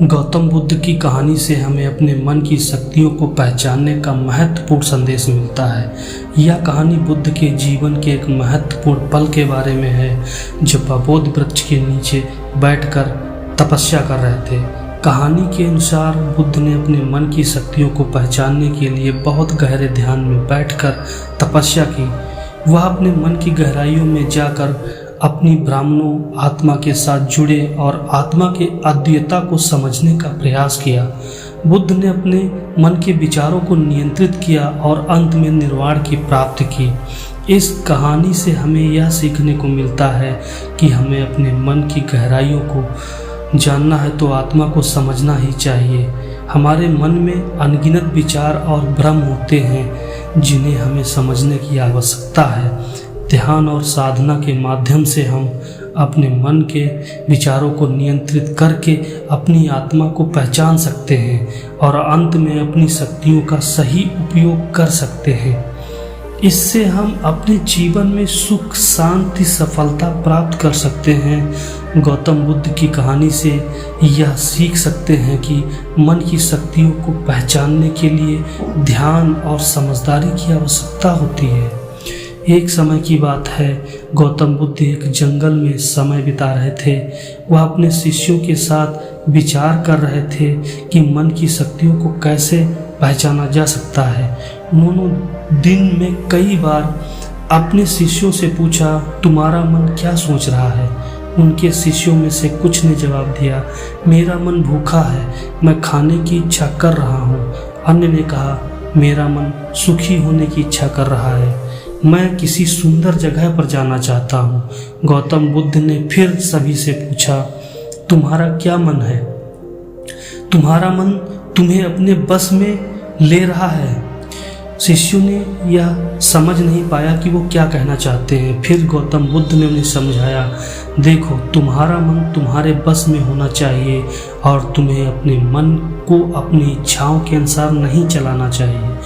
गौतम बुद्ध की कहानी से हमें अपने मन की शक्तियों को पहचानने का महत्वपूर्ण संदेश मिलता है। यह कहानी बुद्ध के जीवन के एक महत्वपूर्ण पल के बारे में है, जब वह बोध वृक्ष के नीचे बैठकर तपस्या कर रहे थे। कहानी के अनुसार बुद्ध ने अपने मन की शक्तियों को पहचानने के लिए बहुत गहरे ध्यान में बैठकर तपस्या की। वह अपने मन की गहराइयों में जाकर अपनी ब्राह्मणों आत्मा के साथ जुड़े और आत्मा के अद्वितीयता को समझने का प्रयास किया। बुद्ध ने अपने मन के विचारों को नियंत्रित किया और अंत में निर्वाण की प्राप्ति की। इस कहानी से हमें यह सीखने को मिलता है कि हमें अपने मन की गहराइयों को जानना है तो आत्मा को समझना ही चाहिए। हमारे मन में अनगिनत विचार और भ्रम होते हैं जिन्हें हमें समझने की आवश्यकता है। ध्यान और साधना के माध्यम से हम अपने मन के विचारों को नियंत्रित करके अपनी आत्मा को पहचान सकते हैं और अंत में अपनी शक्तियों का सही उपयोग कर सकते हैं। इससे हम अपने जीवन में सुख, शांति, सफलता प्राप्त कर सकते हैं। गौतम बुद्ध की कहानी से यह सीख सकते हैं कि मन की शक्तियों को पहचानने के लिए ध्यान और समझदारी की आवश्यकता होती है। एक समय की बात है, गौतम बुद्ध एक जंगल में समय बिता रहे थे। वह अपने शिष्यों के साथ विचार कर रहे थे कि मन की शक्तियों को कैसे पहचाना जा सकता है। उन्होंने दिन में कई बार अपने शिष्यों से पूछा, तुम्हारा मन क्या सोच रहा है? उनके शिष्यों में से कुछ ने जवाब दिया, मेरा मन भूखा है, मैं खाने की इच्छा कर रहा हूँ। अन्य ने कहा, मेरा मन सुखी होने की इच्छा कर रहा है, मैं किसी सुंदर जगह पर जाना चाहता हूँ। गौतम बुद्ध ने फिर सभी से पूछा, तुम्हारा क्या मन है? तुम्हारा मन तुम्हें अपने बस में ले रहा है? शिष्यों ने यह समझ नहीं पाया कि वो क्या कहना चाहते हैं। फिर गौतम बुद्ध ने उन्हें समझाया, देखो, तुम्हारा मन तुम्हारे बस में होना चाहिए और तुम्हें अपने मन को अपनी इच्छाओं के अनुसार नहीं चलाना चाहिए।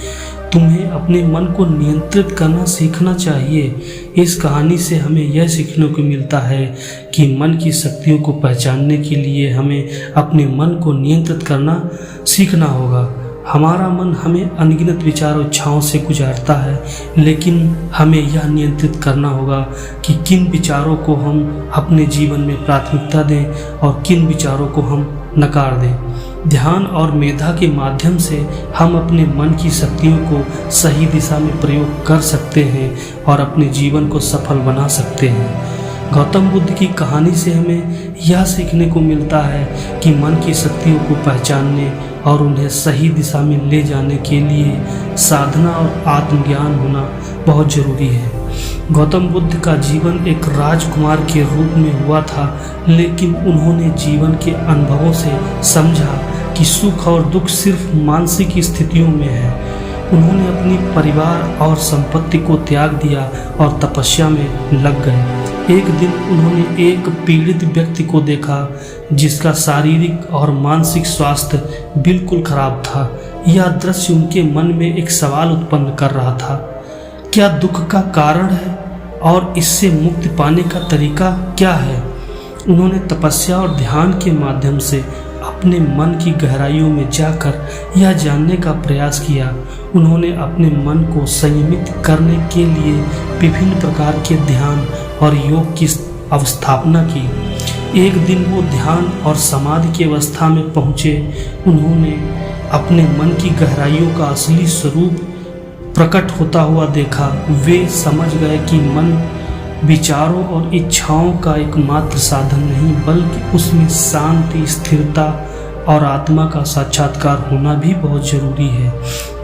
तुम्हें अपने मन को नियंत्रित करना सीखना चाहिए। इस कहानी से हमें यह सीखने को मिलता है कि मन की शक्तियों को पहचानने के लिए हमें अपने मन को नियंत्रित करना सीखना होगा। हमारा मन हमें अनगिनत विचार और इच्छाओं से गुजारता है, लेकिन हमें यह नियंत्रित करना होगा कि किन विचारों को हम अपने जीवन में प्राथमिकता दें और किन विचारों को हम नकार दें। ध्यान और मेधा के माध्यम से हम अपने मन की शक्तियों को सही दिशा में प्रयोग कर सकते हैं और अपने जीवन को सफल बना सकते हैं। गौतम बुद्ध की कहानी से हमें यह सीखने को मिलता है कि मन की शक्तियों को पहचानने और उन्हें सही दिशा में ले जाने के लिए साधना और आत्मज्ञान होना बहुत ज़रूरी है। गौतम बुद्ध का जीवन एक राजकुमार के रूप में हुआ था, लेकिन उन्होंने जीवन के अनुभवों से समझा कि सुख और दुख सिर्फ मानसिक स्थितियों में है। उन्होंने अपनी परिवार और संपत्ति को त्याग दिया और तपस्या में लग गए। एक दिन उन्होंने एक पीड़ित व्यक्ति को देखा जिसका शारीरिक और मानसिक स्वास्थ्य बिल्कुल खराब था। यह दृश्य उनके मन में एक सवाल उत्पन्न कर रहा था, क्या दुख का कारण है और इससे मुक्ति पाने का तरीका क्या है? उन्होंने तपस्या और ध्यान के माध्यम से अपने मन की गहराइयों में जाकर यह जानने का प्रयास किया। उन्होंने अपने मन को संयमित करने के लिए विभिन्न प्रकार के ध्यान और योग की अवस्थापना की। एक दिन वो ध्यान और समाधि की अवस्था में पहुँचे। उन्होंने अपने मन की गहराइयों का असली स्वरूप प्रकट होता हुआ देखा। वे समझ गए कि मन विचारों और इच्छाओं का एकमात्र साधन नहीं, बल्कि उसमें शांति, स्थिरता और आत्मा का साक्षात्कार होना भी बहुत जरूरी है।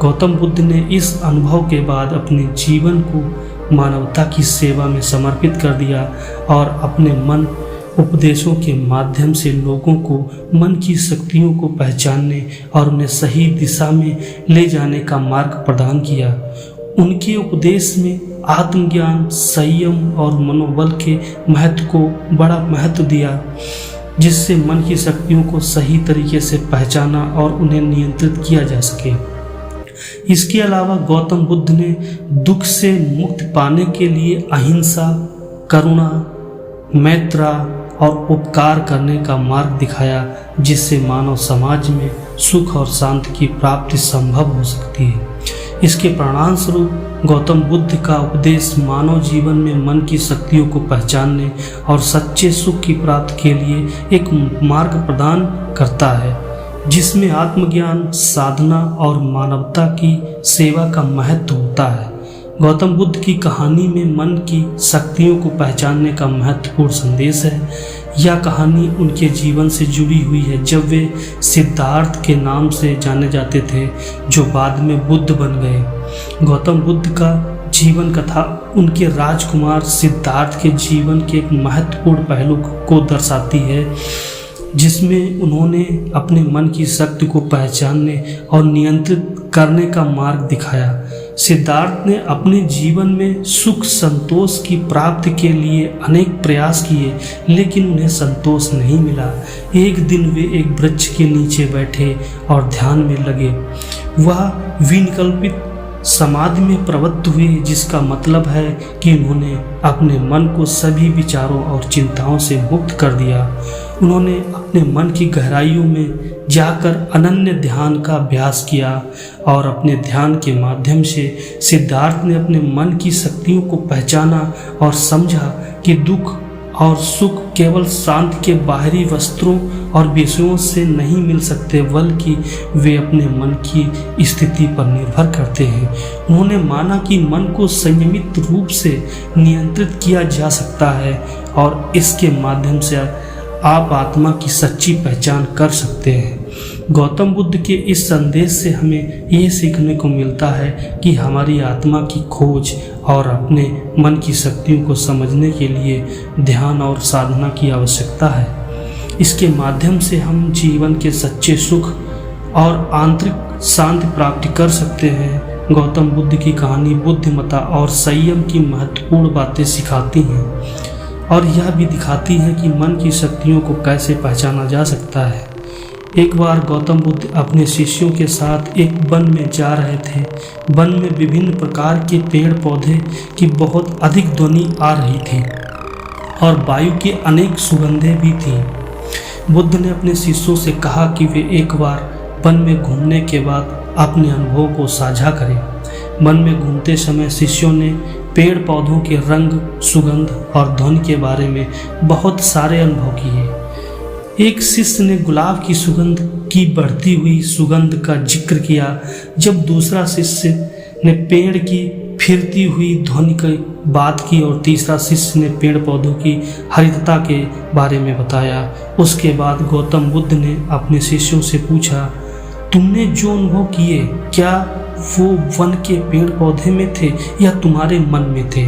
गौतम बुद्ध ने इस अनुभव के बाद अपने जीवन को मानवता की सेवा में समर्पित कर दिया और अपने मन उपदेशों के माध्यम से लोगों को मन की शक्तियों को पहचानने और उन्हें सही दिशा में ले जाने का मार्ग प्रदान किया। उनके उपदेश में आत्मज्ञान, संयम और मनोबल के महत्व को बड़ा महत्व दिया, जिससे मन की शक्तियों को सही तरीके से पहचाना और उन्हें नियंत्रित किया जा सके। इसके अलावा गौतम बुद्ध ने दुख से मुक्ति पाने के लिए अहिंसा, करुणा, मैत्रा और उपकार करने का मार्ग दिखाया, जिससे मानव समाज में सुख और शांति की प्राप्ति संभव हो सकती है। इसके परिणाम स्वरूप गौतम बुद्ध का उपदेश मानव जीवन में मन की शक्तियों को पहचानने और सच्चे सुख की प्राप्ति के लिए एक मार्ग प्रदान करता है, जिसमें आत्मज्ञान, साधना और मानवता की सेवा का महत्व होता है। गौतम बुद्ध की कहानी में मन की शक्तियों को पहचानने का महत्वपूर्ण संदेश है। यह कहानी उनके जीवन से जुड़ी हुई है, जब वे सिद्धार्थ के नाम से जाने जाते थे, जो बाद में बुद्ध बन गए। गौतम बुद्ध का जीवन कथा उनके राजकुमार सिद्धार्थ के जीवन के एक महत्वपूर्ण पहलू को दर्शाती है, जिसमें उन्होंने अपने मन की शक्ति को पहचानने और नियंत्रित करने का मार्ग दिखाया। सिद्धार्थ ने अपने जीवन में सुख संतोष की प्राप्ति के लिए अनेक प्रयास किए, लेकिन उन्हें संतोष नहीं मिला। एक दिन वे एक वृक्ष के नीचे बैठे और ध्यान में लगे। वह विनिकल्पित समाधि में प्रवृत्त हुए, जिसका मतलब है कि उन्होंने अपने मन को सभी विचारों और चिंताओं से मुक्त कर दिया। उन्होंने अपने मन की गहराइयों में जाकर अनन्य ध्यान का अभ्यास किया और अपने ध्यान के माध्यम से सिद्धार्थ ने अपने मन की शक्तियों को पहचाना और समझा कि दुख और सुख केवल शांति के बाहरी वस्त्रों और विषयों से नहीं मिल सकते, बल्कि वे अपने मन की स्थिति पर निर्भर करते हैं। उन्होंने माना कि मन को संयमित रूप से नियंत्रित किया जा सकता है और इसके माध्यम से आप आत्मा की सच्ची पहचान कर सकते हैं। गौतम बुद्ध के इस संदेश से हमें ये सीखने को मिलता है कि हमारी आत्मा की खोज और अपने मन की शक्तियों को समझने के लिए ध्यान और साधना की आवश्यकता है। इसके माध्यम से हम जीवन के सच्चे सुख और आंतरिक शांति प्राप्ति कर सकते हैं। गौतम बुद्ध की कहानी बुद्धिमत्ता और संयम की महत्वपूर्ण बातें सिखाती हैं और यह भी दिखाती है कि मन की शक्तियों को कैसे पहचाना जा सकता है। एक बार गौतम बुद्ध अपने शिष्यों के साथ एक वन में जा रहे थे। वन में विभिन्न प्रकार के पेड़ पौधे की बहुत अधिक ध्वनि आ रही थी और वायु की अनेक सुगंधें भी थीं। बुद्ध ने अपने शिष्यों से कहा कि वे एक बार वन में घूमने के बाद अपने अनुभव को साझा करें। वन में घूमते समय शिष्यों ने पेड़ पौधों के रंग, सुगंध और ध्वनि के बारे में बहुत सारे अनुभव किए। एक शिष्य ने गुलाब की सुगंध की बढ़ती हुई सुगंध का जिक्र किया, जब दूसरा शिष्य ने पेड़ की फिरती हुई ध्वनि की बात की और तीसरा शिष्य ने पेड़ पौधों की हरितता के बारे में बताया। उसके बाद गौतम बुद्ध ने अपने शिष्यों से पूछा, तुमने जो अनुभव किए, क्या वो वन के पेड़ पौधे में थे या तुम्हारे मन में थे?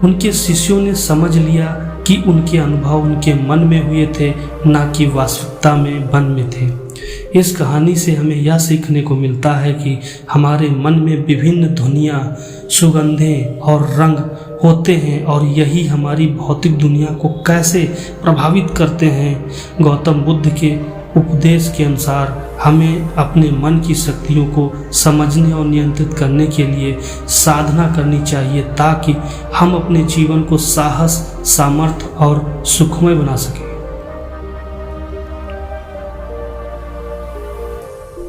उनके शिष्यों ने समझ लिया कि उनके अनुभव उनके मन में हुए थे, न कि वास्तविकता में वन में थे। इस कहानी से हमें यह सीखने को मिलता है कि हमारे मन में विभिन्न ध्वनियाँ, सुगंधें और रंग होते हैं और यही हमारी भौतिक दुनिया को कैसे प्रभावित करते हैं। गौतम बुद्ध के उपदेश के अनुसार हमें अपने मन की शक्तियों को समझने और नियंत्रित करने के लिए साधना करनी चाहिए, ताकि हम अपने जीवन को साहस, सामर्थ्य और सुखमय बना सकें।